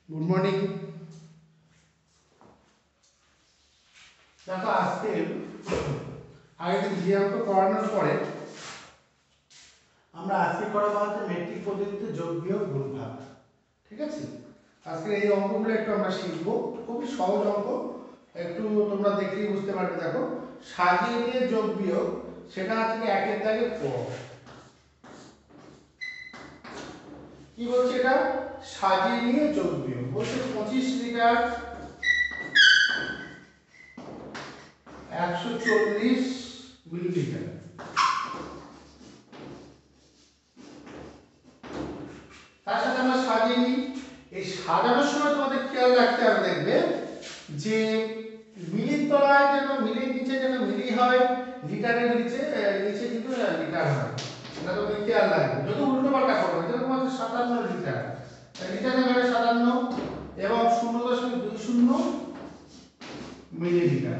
Good morning. দেখো আজকে আগের দিন যে অঙ্ক করানোর পরে আমরা আজকে করাবো হচ্ছে মেট্রিক পদ্ধতিতে যোগ বিয়োগ গুণভাগ। ঠিক আছে, আজকে এই অঙ্কগুলো একটু আমরা শিখবো। খুবই সহজ অঙ্ক, একটু তোমরা দেখলেই বুঝতে পারবে। দেখো সাজিয়ে নিয়ে যোগ বিয়োগ, সেটা আজকে একের দাগে ক। কি বলছে এটা? সাজিয়ে নিয়ে যোগ বিয়োগ বলছে 25 লিটার 140 মিলিলিটার। তার সাথে আমরা সাজিয়ে নিই। এই সাজানোর সময় তোমাদের খেয়াল রাখতে হবে, দেখবে যে মিলির তলায় যেন মিলির নিচে যেন মিলি হয়, লিটারের নিচে নিচে কিন্তু লিটার হয়। এটা তোমাদের খেয়াল রাখবে। যদি উল্টো পাল্টা করো, যেরকম আছে 57 লিটার, লিটারের ঘরে 57 এবং 0.20 মিলিলিটার।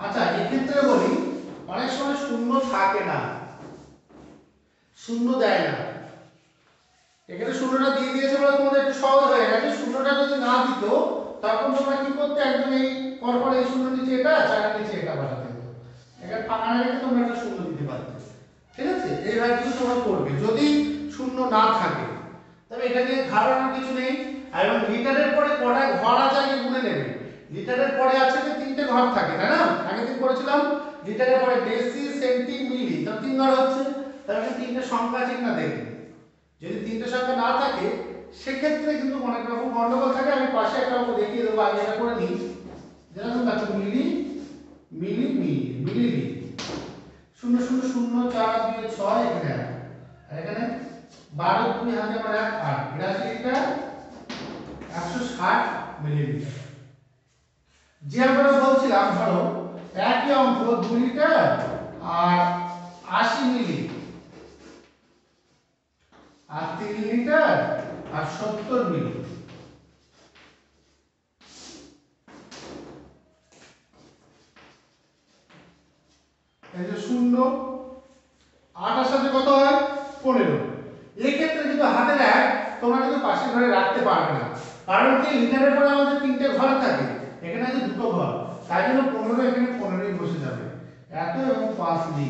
আচ্ছা, এক্ষেত্রে বলি অনেক সময় শূন্য থাকে না, শূন্য দেয় না। এখানে শূন্যটা দিয়ে দিয়েছে বলে তোমাদের একটু সহজ হয়ে গেছে। শূন্যটা যদি না দিত তখন তোমরা কি করতে, একদম এই পরপর এই শূন্য নিচে এটা, চারের নিচে এটা বসাতে হতো। এখানে ফাঁকা না রেখে তোমরা একটা শূন্য দিতে পারতে। ঠিক আছে, এইভাবে কিন্তু তোমরা করবে যদি শূন্য না থাকে। তবে এটা নিয়ে ধারণার কিছু নেই। এবং লিটারের পরে কটা ঘর আছে আগে গুনে নেবে। লিটারের পরে আছে যে তিনটে ঘর থাকে, তাই না? আগের দিন করেছিলাম লিটারের পরে ডেসি সেন্টি মিলি, তার তিন ঘর হচ্ছে। তাহলে তিনটে সংখ্যা আছে কিনা দেখবে। যদি তিনটে সংখ্যা না থাকে সেক্ষেত্রে কিন্তু অনেক রকম গন্ডগোল থাকে। আমি পাশে একটা অঙ্ক দেখিয়ে দেবো, আগে এটা করে নিই। যেরকম দেখো মিলি মিলি মিলি মিলি 0.00426 এখানে আছে, আর এখানে 12 2 হাতে আমার 1 8 82 লিটার 160 মিলিলিটার। যে আমরা বলছিলাম ধরো একই অঙ্ক 2 লিটার আর 80 মিলি আর 3 লিটার আর 70 মিলি। এই যে 0 8 এর সাথে কত হয় 15। এই ক্ষেত্রে কিন্তু হাতের এক তোমরা কিন্তু পাশের ঘরে রাখতে পারবে না, কারণ কি লিটারের পরে আমাদের তিনটে ঘর থাকে, এখানে আছে দুটো ঘর, তাই জন্য 15 এখানে 15ই বসে যাবে। এত এবং 5 লি।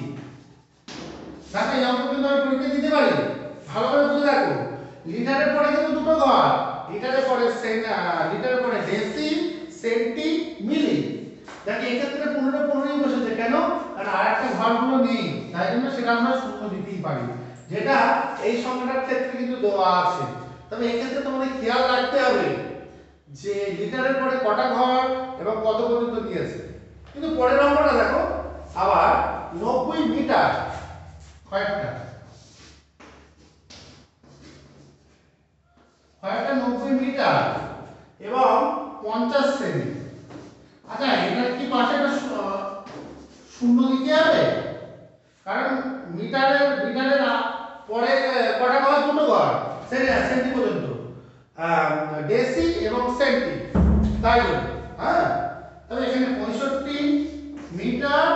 দেখো এই অঙ্ক কিন্তু আমি পরীক্ষা দিতে পারি, ভালো করে বুঝে রাখো। লিটারের পরে কিন্তু দুটো ঘর, লিটারের পরে লিটারের পরে ডেসি সেন্টি মিলি। দেখো এক্ষেত্রে 15 15ই বসেছে, কেন? কারণ আরেকটা ঘরগুলো নেই, তাই জন্য সেটা আমরা শূন্য দিতেই পারি, যেটা এই সংখ্যাটার ক্ষেত্রে কিন্তু দেওয়া আছে। তবে এক্ষেত্রে তোমাদের খেয়াল রাখতে হবে যে লিটারের পরে কটা ঘর এবং কত পর্যন্ত দিয়েছে। কিন্তু পরের অঙ্কটা দেখো আবার 90 মিটার কয়েকটা 90 মিটার এবং 50 সেমি। আচ্ছা, এটা কি পাশে একটা শূন্য দিতে হবে? কারণ মিটারের পরে কটা ঘর? দুটো ঘর, সেন্টি পর্যন্ত, ডেসি এবং সেন্টি, তাই জন্য। হ্যাঁ, তবে এখানে 65 মিটার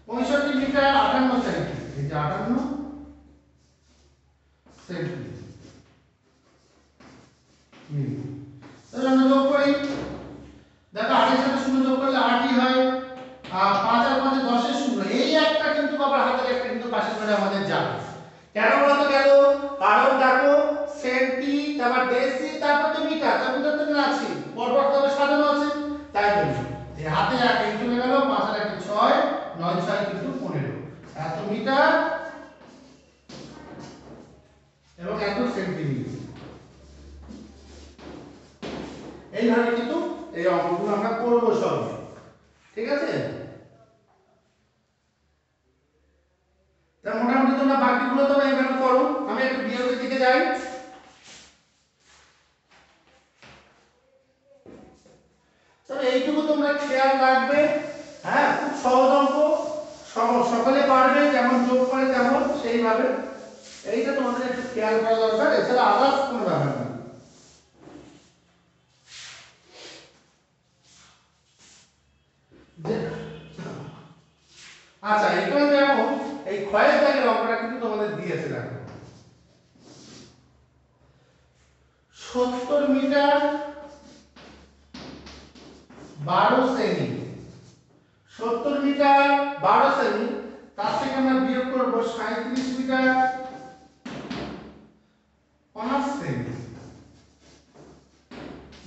58 সেন্টি, এই যে 58 সেন্টি মিলি। তাহলে আমরা যোগ করি। দেখো 8 এর সাথে 0 যোগ করলে 8ই হয়, আর 5 আর 5 10 এর 0। এই একটা কিন্তু আবার হাতের একটা কিন্তু পাশের ঘরে আমাদের যাবে। কেন বলতো গেল? কারণ দেখো সেন্টি, তারপর ডেসি, তারপর তো মিটার, তারপর মিটার তো আছে পরপর তবে সাজানো আছে, তাই জন্য এই হাতে এক এই চলে গেল, 5 আর 1 6, 9 6 কিন্তু 15, এত মিটার এবং এত সেন্টিমিটার। এইভাবে কিন্তু এই অঙ্কগুলো আমরা করব সব। ঠিক আছে, তার মোটামুটি তোমরা বাকিগুলো তো এইভাবে করো। আমি একটু বিয়োগের দিকে যাই। তবে এইটুকু তোমরা খেয়াল রাখবে, হ্যাঁ, খুব সহজ অঙ্ক, সকলে পারবে, যেমন যোগ করে তেমন সেইভাবে। এইটা তোমাদের একটু খেয়াল করা দরকার, এছাড়া আদার্স কোনো ব্যাপার নেই। আচ্ছা, এখানে দেখো এই ক্ষয়ের দাগের অঙ্কটা কিন্তু তোমাদের দিয়েছে। দেখো 70 মিটার 12 সেমি। 70 মিটার 12 সেমি, তার থেকে আমরা বিয়োগ করব 37 মিটার 5 সেমি।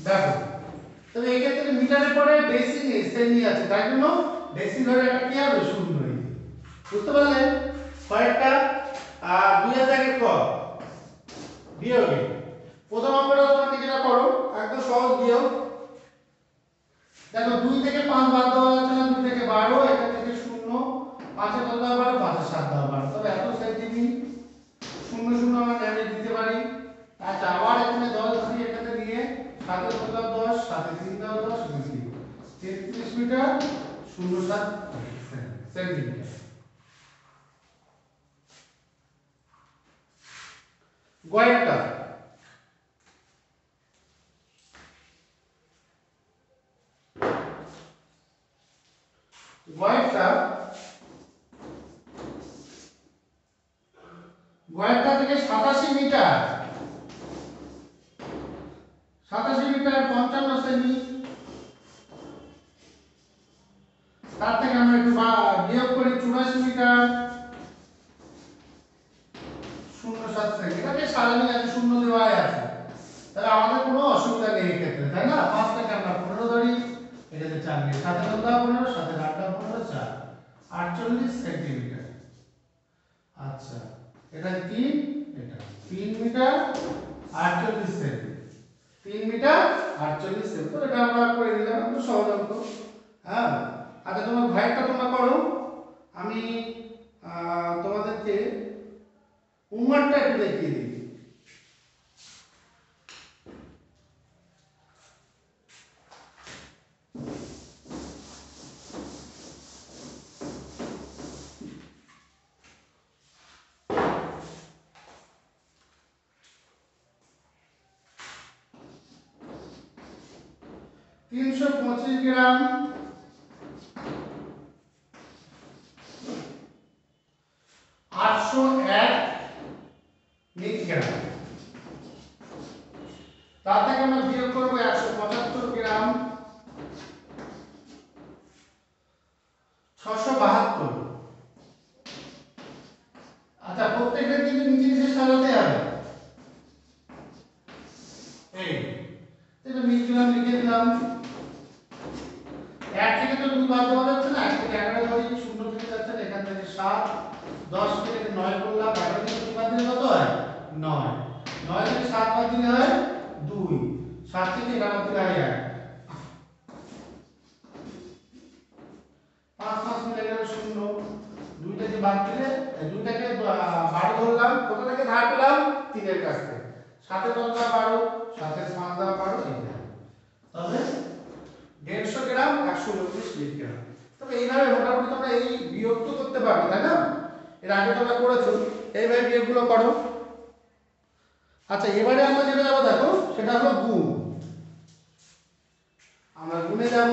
দেখো, তবে এই ক্ষেত্রে মিটারের পরে বেশি নেই, সেমি আছে, তাই জন্য বেশি ধরে এটা কি হবে, শূন্য। বুঝতে পারলেন? কয়েকটা 2000 এর পর বিয়োগে প্রথম অঙ্কটা তোমাকে যেটা করো একদম সহজ বিয়োগ। দেখো 2 থেকে 5 বাদ দেওয়া যাচ্ছে না, 2 থেকে 12, এখান থেকে 0, 5 এর কত দেওয়া 12, 5 এর 7 দেওয়া 12, তবে এত সেন্টিমিটার 0 0 আমরা নেমে দিতে পারি। আচ্ছা, আবার এখানে 10 দিয়ে এখানে নিয়ে 7 এর কত 10, 7 এর 3 দাও 10, 33 মিটার 07 সেন্টিমিটার। গয়েরটা থেকে 87 মিটার 55 সেমি, তার থেকে আমরা একটু বিয়োগ করি 84 মিটার 07 সেমি। এটাকে সাজানো আছে, শূন্য দেওয়াই আছে, তাহলে আমাদের কোনো অসুবিধা নেই এক্ষেত্রে, তাই না? 5 থেকে আমরা 15 ধরি, এটাতে 4 নিয়ে 7 এর 15, 7 এর 8 15, 4 48 সেন্টিমিটার। আচ্ছা, এটা 3, এটা 3 মিটার 48 সেমি, 3 মিটার 48 সেমি। তো এটা আমরা করে নিলাম, একটু সহজ অঙ্ক। হ্যাঁ, আচ্ছা, তোমার ভাইটা তোমরা করো, আমি তোমাদেরকে উমারটা একটু দেখিয়ে দিই। তিনশো 25 গ্রাম 801 মিলিগ্রাম, তার থেকে আমরা বিয়োগ করবো 175 গ্রাম 672। আচ্ছা, প্রত্যেকটা কিন্তু নিচে নিচে সাজাতে হবে। এই এটা মিলিগ্রাম লিখে দিলাম। 1 থেকে তো 2 বাদ দেওয়া যাচ্ছে না, 1 থেকে 11 ধরি, 0 থেকে যাচ্ছে না, এখান থেকে 7, 10 থেকে 9 করলাম, 11 থেকে 2 বাদ দিলে কত হয় 9, 9 থেকে 7 বাদ দিলে হয় 2, 7 থেকে 11 দিলে হয় 1, 5 5 মিলে গেল 0, 2 থেকে বাদ দিলে 2 থেকে 12 ধরলাম, কত থেকে ধার পেলাম 3 এর কাছ থেকে, 7 এর কত 12, 7 এর 5 দেওয়া 12, এইটা তবে 150 গ্রাম 129 মিলিগ্রাম। তবে এইভাবে মোটামুটি তোমরা এই বিয়োগ তো করতে পারবে, তাই না? এর আগে তোমরা করেছো, এইভাবে বিয়োগগুলো করো। আচ্ছা, এবারে আমরা যেটা যাবো দেখো, সেটা হলো গুণ। আমরা গুণে যাব।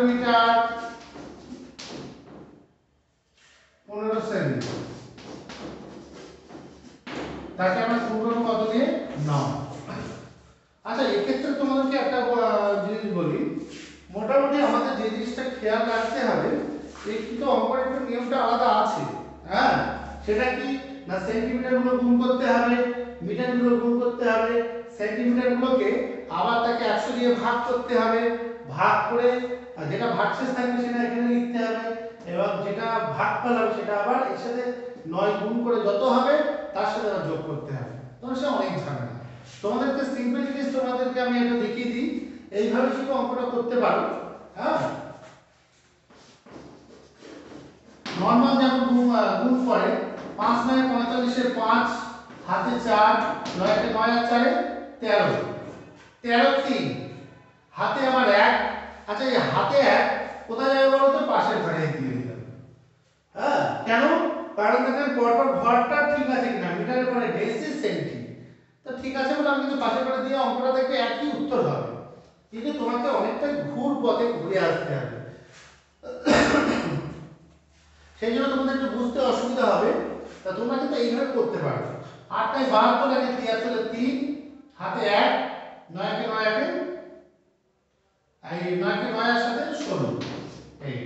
মিটার 15 সেমি, তাকে আমরা গুণ করব কত দিয়ে 9। আচ্ছা, এক্ষেত্রে তোমাদেরকে একটা জিনিস বলি, মোটামুটি আমাদের যে জিনিসটা খেয়াল রাখতে হবে, এই কিন্তু অঙ্কের একটু নিয়মটা আলাদা আছে। হ্যাঁ, সেটা কি না, সেন্টিমিটার গুলো গুণ করতে হবে, মিটার গুলো গুণ করতে হবে, সেন্টিমিটার গুলোকে আবার তাকে 100 দিয়ে ভাগ করতে হবে, ভাগ করে যেটা ভাগশেষ থাকবে সেটা এখানে লিখতে হবে, এবং যেটা ভাগফল হবে সেটা আবার এর সাথে 9 গুণ করে যত হবে তার সাথে আবার যোগ করতে হবে। তখন সে অনেক ঝামেলা। তোমাদেরকে সিম্পল জিনিস তোমাদেরকে আমি এটা দেখিয়ে দিই, এইভাবে শুধু অঙ্কটা করতে পারো। হ্যাঁ, নরমাল যেমন গুণ করে 5 9 45 এর 5, হাতে 4, 9 9 আর 4 13, 13 3, হাতে আবার 1, আচ্ছা এই হাতে এক কোথায় যাবে বলো তো? পাশের ঘরে দিয়ে দিলাম। হ্যাঁ কেন? কারণ দেখেন পরপর ঘরটা ঠিক আছে কিনা, মিটারের পরে ডেসি সেন্টি, তো ঠিক আছে বলে আমি কিন্তু পাশের ঘরে দিয়ে অঙ্কটা দেখবে একই উত্তর হবে, কিন্তু তোমাকে অনেকটা ঘুর পথে ঘুরে আসতে হবে, সেই জন্য তোমাদের একটু বুঝতে অসুবিধা হবে। তা তোমরা কিন্তু এইভাবে করতে পারো। 8টায় 72 লাগে 3 হাতে 1, 9কে 9 একে এই 9কে 9 এর সাথে 16 এই।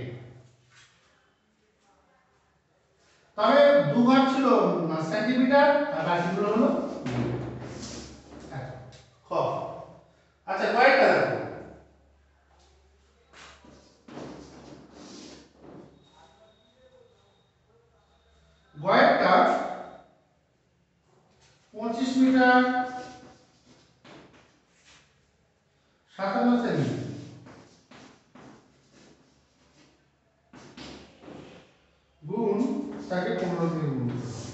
তবে দু ঘর ছিল সেন্টিমিটার আর বাকিগুলো হলো খ। আচ্ছা কয়েকটা দেখো, গয়েরটা 25 মিটার 57 সেমি গুণ তাকে 15 দিয়ে গুণ করতে হবে।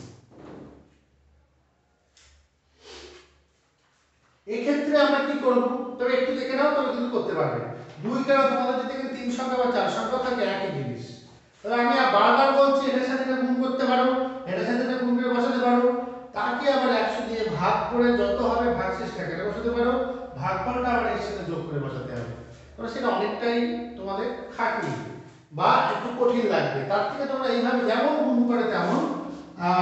এই ক্ষেত্রে আমরা কি করব? তবে একটু দেখে নাও, তবে কিন্তু করতে পারবে। 2 কেন তোমাদের যদি এখানে 3 সংখ্যা বা 4 সংখ্যা থাকে একই জিনিস। তবে আমি বারবার বলছি এটার সাথে এটা গুণ করতে পারো, এটার সাথে এটা গুণ করে বসাতে পারো, তাকে আবার 100 দিয়ে ভাগ করে যত হবে ভাগশেষটাকে এটা বসাতে পারো, ভাগফলটা আবার এর সাথে যোগ করে বসাতে হবে। তবে সেটা অনেকটাই তোমাদের খাটনি বা একটু কঠিন লাগবে। তার থেকে তোমরা এইভাবে যেমন গুণ করে তেমন,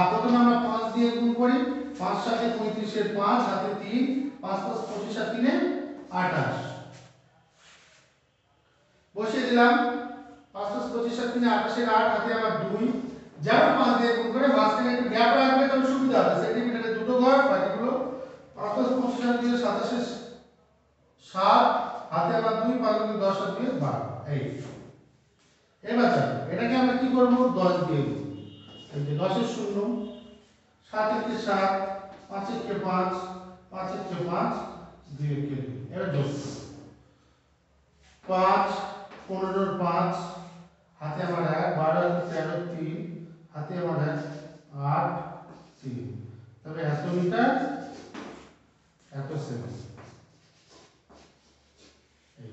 প্রথমে আমরা 5 দিয়ে গুণ করি, 5 7 35 এর 5 হাতে 3, 5 5 25 আর 3 28 বসিয়ে দিলাম। 5 5 25 আর 3 28 এর 8 হাতে আবার 2, যেমন 5 দিয়ে গুণ করে মাঝখানে একটু গ্যাপ রাখলে তবে সুবিধা হবে, সেন্টিমিটারে দুটো ঘর বাকিগুলো 5 5 25 আর 2 27 এর 7 হাতে আবার 2, 5 10 আর 2 12 এই। এবার চলো এটাকে আমরা কি করব? 10 দিয়ে গুণ, এই যে 10 এর 0, 7 একে 7, 5 একে 5, 5 একে 5, 2 একে 2, এবার যোগ করব। 5 15 এর 5 হাতে আমার 1, 12 এর 13 3 হাতে আমার 1 8 3, তবে এত মিটার এত সেমি, এই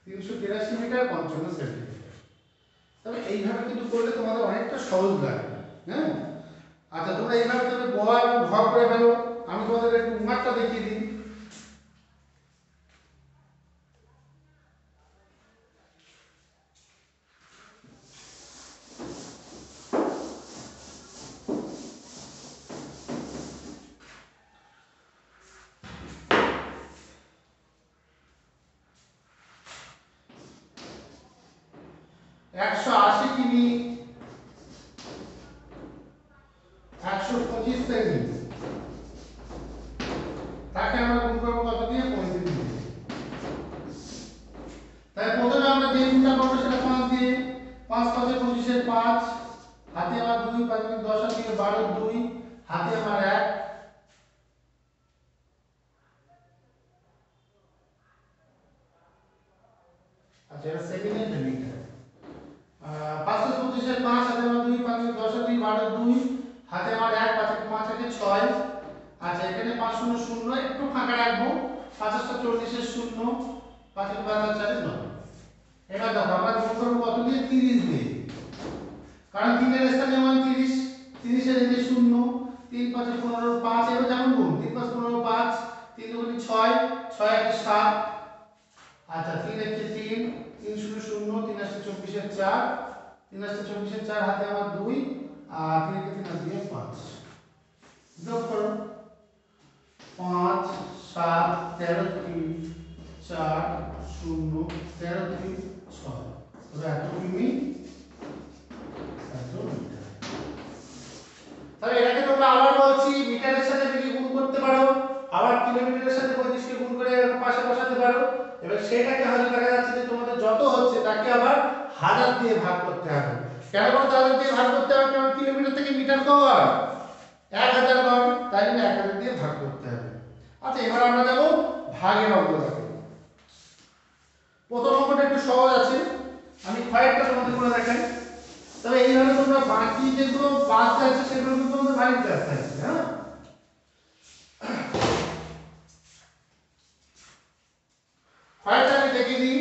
383 মিটার 55 সেন্টিমিটার। তবে এইভাবে কিন্তু করলে তোমাদের অনেকটা সহজ লাগবে। হ্যাঁ আচ্ছা তোমরা এইভাবে তবে গ এবং ঘ করে ফেলো। আমি তোমাদের একটু উমারটা দেখিয়ে দিই। একশো 80 কিমি 125 সেমি, তাকে আমরা গুণ করবো কত দিয়ে? 35 দিয়ে। তাই প্রথমে আমরা যে গুণটা করবো সেটা 5 দিয়ে, 5 5 এ 25 এর 5 হাতে আমার 2, 5 10 আর 2 12 2 হাতে আমার 1, আচ্ছা এটা সেকেন্ডের মিটার। 5 25 এর 5 হাতে আমার 2, 5 10 আর 2 12 2 হাতে আমার 1, 5 5 একে 6। আচ্ছা এখানে 5 0 0 একটু ফাঁকা রাখবো, 5 40 এর 0, 5 5 4 9। এবার দেখো আমরা গুণ করবো কত দিয়ে? 30 দিয়ে, কারণ 3 এর স্থানে 30, 30 এর এই যে 0, 3 5 15 5, এবার যেমন গুণ 3 5 15 5, 3 2 6, 6 1 7, আচ্ছা 3 1 3, 3 0 0, 3 8 24 এর 4, 3 8 24 এর 4 হাতে আমার 2 আর 3 1 3 আর 2 5, যোগ করো 5 7 13 3 4 0 13 3 6, তবে এত কিমি এত মিটার। তাহলে এটাকে তোমরা আবার বলছি মিটারের সাথে যদি গুণ করতে পারো, আবার কিলোমিটারের সাথে 25 কে গুণ করে এর পাশে বসাতে পারো। এবার সেটাকে হয়তো দেখা যাচ্ছে যে তোমাদের যত হচ্ছে তাকে আবার 1000 দিয়ে ভাগ করতে হবে। কেন বলতো 1000 দিয়ে ভাগ করতে হবে? কারণ কিলোমিটার থেকে মিটার কম হয়, 1000 কম, তাই জন্য 1000 দিয়ে ভাগ করতে হবে। আচ্ছা এবার আমরা যাব ভাগের অঙ্ক দেখো। প্রথম অঙ্কটা একটু সহজ আছে, আমি কয়েকটা তোমাদের করে দেখাই। তবে এইভাবে তোমরা বাকি যেগুলো বাদ যাচ্ছে সেগুলো কিন্তু তোমাদের বাড়িতে আসতে আছে। হ্যাঁ ফার্স্ট আমি দেখিয়ে দিই।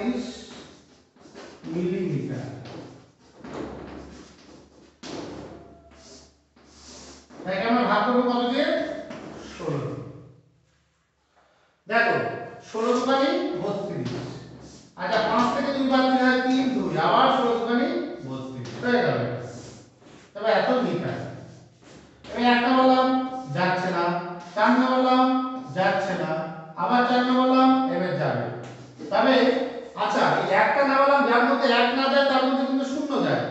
35 মিলিমিটার। তাকে আমরা ভাগ করবো কত দিয়ে? 16। দেখো 16 দুগুণে 32। আচ্ছা 5 থেকে 2 বাদ দিলে হয় 3 2, আবার 16 দুগুণে 32 হয়ে গেল। তবে এত মিটার। এবার একটা বললাম যাচ্ছে না, 4 না বললাম যাচ্ছে না, আবার 4 না বললাম এবার যাবে। তবে আচ্ছা এই একটা না বললাম যার মধ্যে 1 না যায় তার মধ্যে কিন্তু 0 যায়।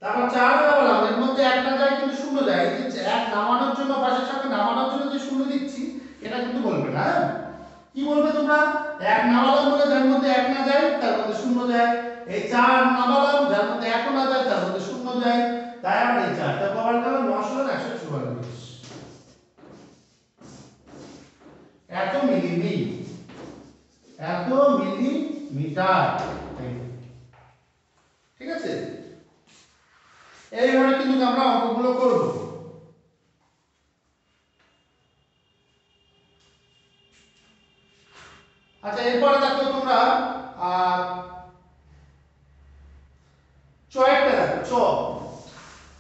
তারপর 4 না বললাম এর মধ্যে 1 না যায় কিন্তু 0 যায়। এই যে 1 নামানোর জন্য পাশের সাথে নামানোর জন্য যে 0 দিচ্ছি এটা কিন্তু বলবে না, হ্যাঁ? কি বলবে তোমরা? 1 নামালাম বলে যার মধ্যে 1 না যায় তার মধ্যে 0 যায়। এই 4 নামালাম যার মধ্যে 1 না যায় তার মধ্যে 0 যায়। তাই আমরা এই 4টা কভার করব 900 আর 144। এত মিলিমি, এত মিলিমিটার। ঠিক আছে? এইভাবে কিন্তু আমরা অঙ্কগুলো করব। আচ্ছা এরপরে দেখো তোমরা চয়েরটা দেখো চ।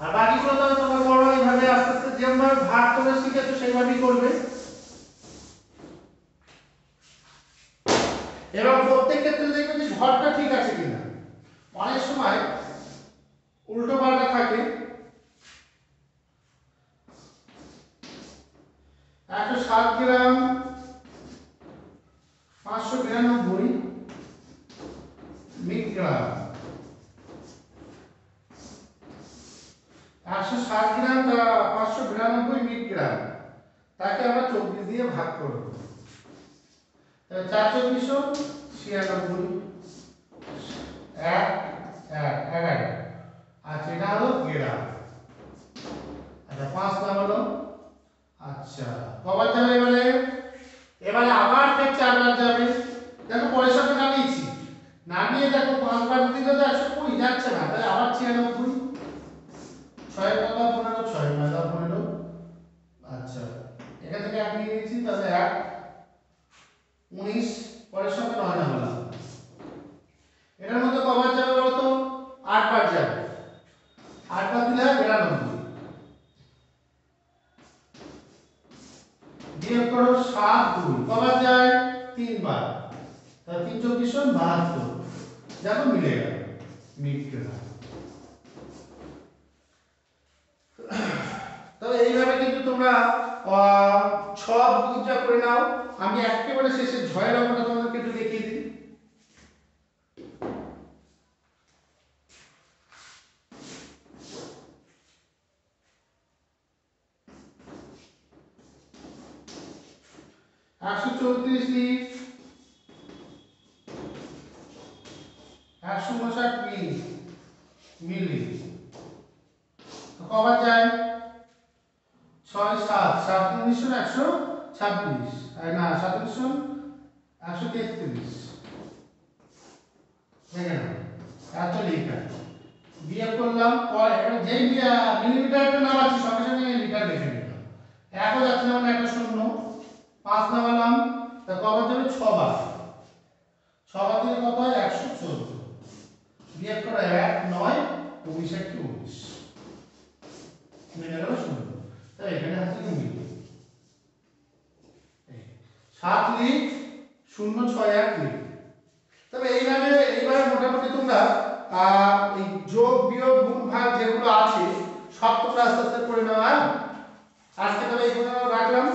আর বাকিগুলো তো তোমরা করো এইভাবে আস্তে আস্তে যেভাবে ভাগ করে শিখেছো সেইভাবেই করবে। এবং প্রত্যেক ক্ষেত্রে দেখবে যে ঘরটা ঠিক আছে কিনা। অনেক সময় উল্টো পাল্টা থাকে। 107 গ্রাম 592 মিলিগ্রাম। 107 গ্রাম 592 মিলিগ্রাম, তাকে আমরা 24 দিয়ে ভাগ করব। তাহলে 4 24 96 1 1 11। আচ্ছা এটা হলো গ্রাম। আচ্ছা 5 নাম হলো। আচ্ছা কবার যাবে এবারে? এবারে আবার ফের 4 বার যাবে। দেখো পরের সাথে নামিয়েছি, নামিয়ে দেখো 5 বার দিলে তো 120 যাচ্ছে না, তাহলে আবার 96। 6 এর কথা 15, 6 এর কথা 15। আচ্ছা এখান থেকে 1 নিয়ে নিয়েছি, তাহলে 1 19। পরের সাথে 9 নামালাম। এটার মধ্যে কবার যাবে বলো তো? 8 বার যাবে। 8 বার দিলে হয় 92। বিয়োগ করো 7 2, কবার যায়? 3 বার। তাহলে 3 24 72। দেখো মিলে গেল মিলিগ্রাম। তাহলে এইভাবে কিন্তু তোমরা সব বুঝা করে নাও। আমি একেবারে শেষে ঝয়ের অঙ্কটা তোমাদেরকে একটু দেখিয়ে দিই। একশো 34 লিখ, 159 মিলি। কবার যায়? 6 7 7 1900 126, না 7 133। দেখে নাও এত লিটার। বিয়োগ করলাম পরে এবার যেই মিলিমিটারটা নামাচ্ছি সঙ্গে সঙ্গে লিটার লিখে নিলাম। 1 ও যাচ্ছে না মানে একটা শূন্য। 5 নামালাম, তা কবার যাবে? 6 বার। 6 বার দিলে কত হয়? 114। বিয়োগ করে 1 9 19 19 মিলে গেল শূন্য। তাই এখানে আছে কি মিলে 7 লিখ 061 লিখ। তবে এইভাবে মোটামুটি তোমরা এই যোগ বিয়োগ গুণ ভাগ যেগুলো আছে সব তোমরা আস্তে আস্তে করে নাও। আজকে তবে এই পর্যন্ত রাখলাম।